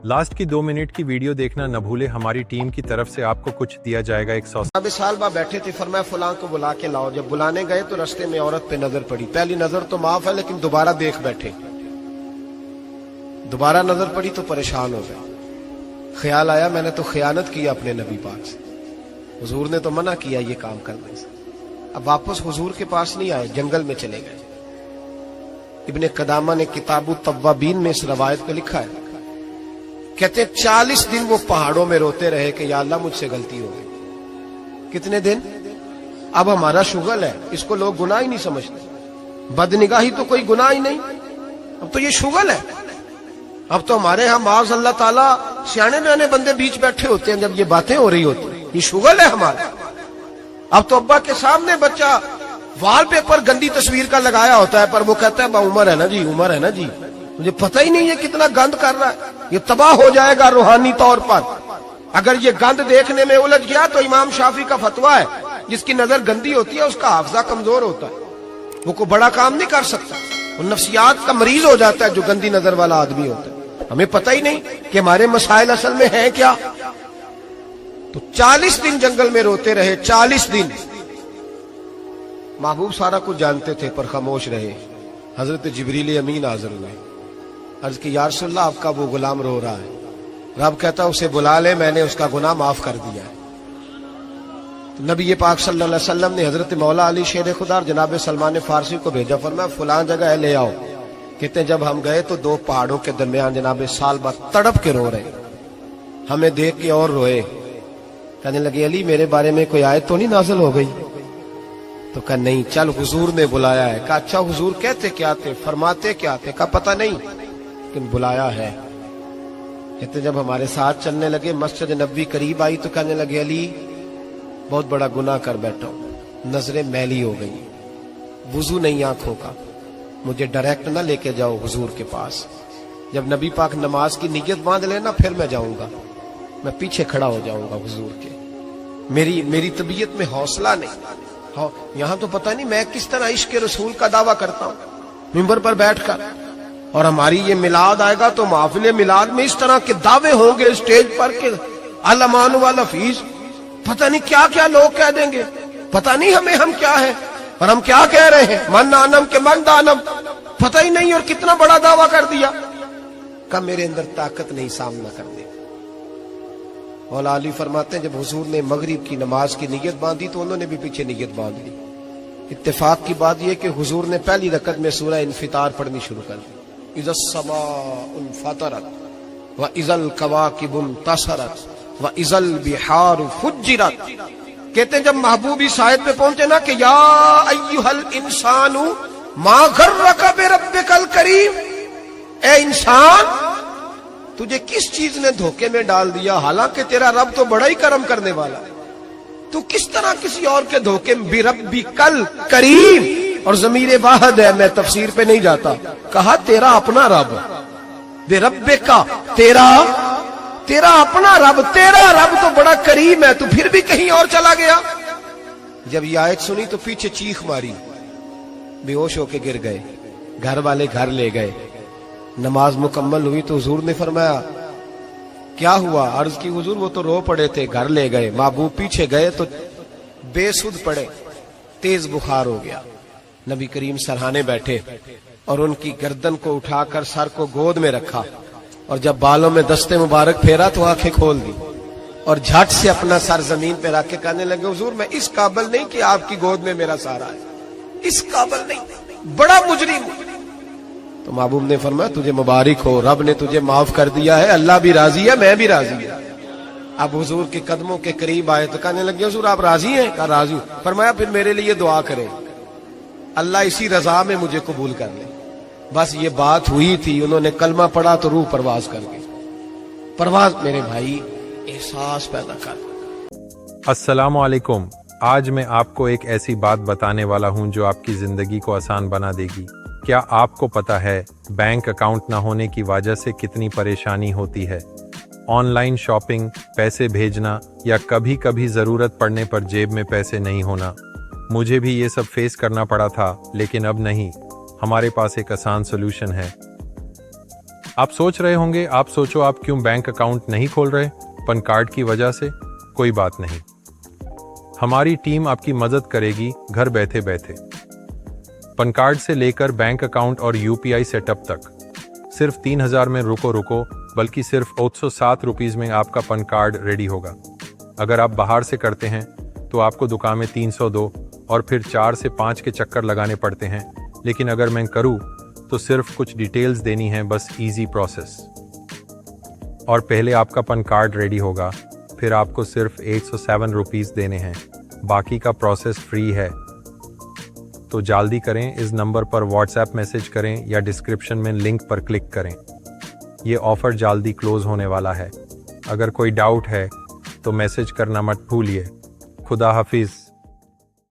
Last की 2 minute की video देखना न भूले। हमारी टीम की तरफ से आपको कुछ दिया जाएगा 100। अब साल बाद बैठे थे, फरमाया फलां को बुला के लाओ। जब बुलाने गए तो रास्ते में औरत पे नजर पड़ी। पहली नजर तो माफ है, लेकिन दोबारा देख बैठे। दोबारा नजर पड़ी तो परेशान हो गए। ख्याल आया मैंने तो खयानत की अपने नबी पाक से। हुजूर ने तो मना किया ये काम करने से। अब वापस हुजूर के पास नहीं आए, जंगल में चले गए। इब्ने कदामा ने किताबु तव्वाबीन में इस रवायत को लिखा है। कहते 40 दिन वो पहाड़ों में रोते रहे कि या अल्लाह मुझसे गलती हो गई। कितने दिन? अब हमारा शुगल है, इसको लोग गुनाह ही नहीं समझते। बदनिगाही तो कोई गुनाह ही नहीं, अब तो ये शुगल है। अब तो हमारे यहाँ माज़ अल्लाह ताला सियाने बयाने बंदे बीच बैठे होते हैं जब ये बातें हो रही होती हैं। ये शुगल है हमारा। अब तो अब्बा के सामने बच्चा वॉलपेपर गंदी तस्वीर का लगाया होता है, पर वो कहता है उम्र है ना जी, उम्र है ना जी, मुझे पता ही नहीं है कितना गंद कर रहा है। ये तबाह हो जाएगा रूहानी तौर पर। अगर ये गंद देखने में उलझ गया तो इमाम शाफी का फतवा है, जिसकी नजर गंदी होती है उसका हाफजा कमजोर होता है, वो कोई बड़ा काम नहीं कर सकता। वो नफ्सियात का मरीज हो जाता है जो गंदी नजर वाला आदमी होता है। हमें पता ही नहीं कि हमारे मसाइल असल में हैं क्या। तो 40 दिन जंगल में रोते रहे, 40 दिन। महबूब सारा कुछ जानते थे पर खामोश रहे। हजरत जिब्रील अमीन हाजिर हुए। अर्ज की या रसूल अल्लाह, आपका वो गुलाम रो रहा है। रब कहता उसे बुला ले, मैंने उसका गुनाह माफ कर दिया है। तो नबी पाक सल्लल्लाहु अलैहि वसल्लम ने हजरत मौला अली शेर खुदा और जनाब सलमान फारसी को भेजा। फरमाया फलां जगह ले आओ। कहते जब हम गए तो 2 पहाड़ों के दरमियान जनाब सालबा तड़प के रो रहे, हमें देख के और रोए। कहने लगे अली मेरे बारे में कोई आयत तो नहीं नाज़िल हो गई? तो कहा नहीं, चल हुजूर ने बुलाया है। कहा अच्छा हुजूर कहते क्या थे, फरमाते क्या थे? कहा पता नहीं, लेकिन बुलाया है। कहते जब हमारे साथ चलने लगे, मस्जिद नबवी करीब आई तो कहने लगे अली बहुत बड़ा गुनाह कर बैठा हूं, नजरें मैली हो गई, वुजू नहीं आंखों का, मुझे डायरेक्ट ना लेके जाओ हुजूर के पास। जब नबी पाक नमाज की नियत बांध लेना फिर मैं जाऊंगा, मैं पीछे खड़ा हो जाऊंगा हुजूर के। मेरी तबीयत में हौसला नहीं। हाँ, यहां तो पता नहीं मैं किस तरह इश्क रसूल का दावा करता हूं मिंबर पर बैठकर, और हमारी ये मिलाद आएगा तो महफिल मिलाद में इस तरह के दावे होंगे स्टेज पर के अलमान वाला फीस, पता नहीं क्या क्या लोग कह देंगे, पता नहीं हम क्या है और हम क्या कह रहे हैं। मन आनम के मन दानम, पता ही नहीं, और कितना बड़ा दावा कर दिया। कब मेरे अंदर ताकत नहीं सामना करने। मौला अली फरमाते हैं जब हुजूर ने मगरिब की नमाज की नियत बांधी तो उन्होंने भी पीछे नियत बांध ली। इत्तेफाक की बात यह कि हुजूर ने पहली रकत में सूरह इन्फितार पढ़नी शुरू कर दी। इज़ा समाउन फतरत व इज़ल कवाकिबुन तसरत व इज़ल बिहार फुज्जिरत। कहते हैं जब महबूब इस आयत पे पहुंचे ना कि या अय्युहल इंसानु मा गर्रका बिरब्बिकल करीम, ए इंसान तुझे किस चीज ने धोखे में डाल दिया, हालांकि तेरा रब तो बड़ा ही करम करने वाला, तू किस तरह किसी और के धोखे में। बिरब्बिकल करीम, और ज़मीर वाहिद है, मैं तफसीर पे नहीं जाता। कहा तेरा अपना रब, बिरब्बिका तेरा अपना रब, तेरा रब तो बड़ा करीम है, तू फिर भी कहीं और चला गया। जब ये आयत सुनी तो पीछे चीख मारी, बेहोश होके गिर गए। घर वाले घर ले गए। नमाज मुकम्मल हुई तो हुजूर ने फरमाया क्या हुआ? अर्ज की हुजूर वो तो रो पड़े थे, घर ले गए। महबूब पीछे गए तो बेसुध पड़े, तेज बुखार हो गया। नबी करीम सरहाने बैठे और उनकी गर्दन को उठाकर सर को गोद में रखा, और जब बालों में दस्ते मुबारक फेरा तो आंखें खोल दी और झट से अपना सर जमीन पे रख के कहने लगे हुजूर मैं इस काबिल नहीं कि आपकी गोद में मेरा सहारा है, इस काबिल नहीं, बड़ा मुजरिम। तो महबूब ने फरमाया तुझे मुबारक हो, रब ने तुझे माफ कर दिया है, अल्लाह भी राजी है, मैं भी राजी है। अब हुजूर के कदमों के करीब आए तो कहने लगे हुजूर आप राजी हैं? कहा राजी हूं। फरमाया फिर मेरे लिए दुआ करें, अल्लाह इसी रजा में मुझे कबूल कर ले। बस ये बात हुई थी, उन्होंने कलमा पढ़ा तो रूह परवाज कर गई। परवाज मेरे भाई एहसास पैदा कर। अस्सलामु अलैकुम। आज मैं आपको एक ऐसी बात बताने वाला हूं जो आपकी जिंदगी को आसान बना देगी। क्या आपको पता है बैंक अकाउंट ना होने की वजह से कितनी परेशानी होती है? ऑनलाइन शॉपिंग, पैसे भेजना या कभी कभी जरूरत पड़ने पर जेब में पैसे नहीं होना। मुझे भी ये सब फेस करना पड़ा था, लेकिन अब नहीं। हमारे पास एक आसान सोल्यूशन है। आप सोच रहे होंगे, आप सोचो आप क्यों बैंक अकाउंट नहीं खोल रहे, पैन कार्ड की वजह से? कोई बात नहीं, हमारी टीम आपकी मदद करेगी घर बैठे बैठे। पैन कार्ड से लेकर बैंक अकाउंट और यूपीआई सेटअप तक सिर्फ 3000 में रुको बल्कि सिर्फ 807 रुपीज में आपका पैन कार्ड रेडी होगा। अगर आप बाहर से करते हैं तो आपको दुकान में 302 और फिर 4 से 5 के चक्कर लगाने पड़ते हैं, लेकिन अगर मैं करूं तो सिर्फ कुछ डिटेल्स देनी है, बस इजी प्रोसेस। और पहले आपका पैन कार्ड रेडी होगा, फिर आपको सिर्फ 807 रुपीज देने हैं, बाकी का प्रोसेस फ्री है। तो जल्दी करें, इस नंबर पर व्हाट्सएप मैसेज करें या डिस्क्रिप्शन में लिंक पर क्लिक करें। ये ऑफर जल्दी क्लोज होने वाला है। अगर कोई डाउट है तो मैसेज करना मत भूलिए। खुदा हाफिज।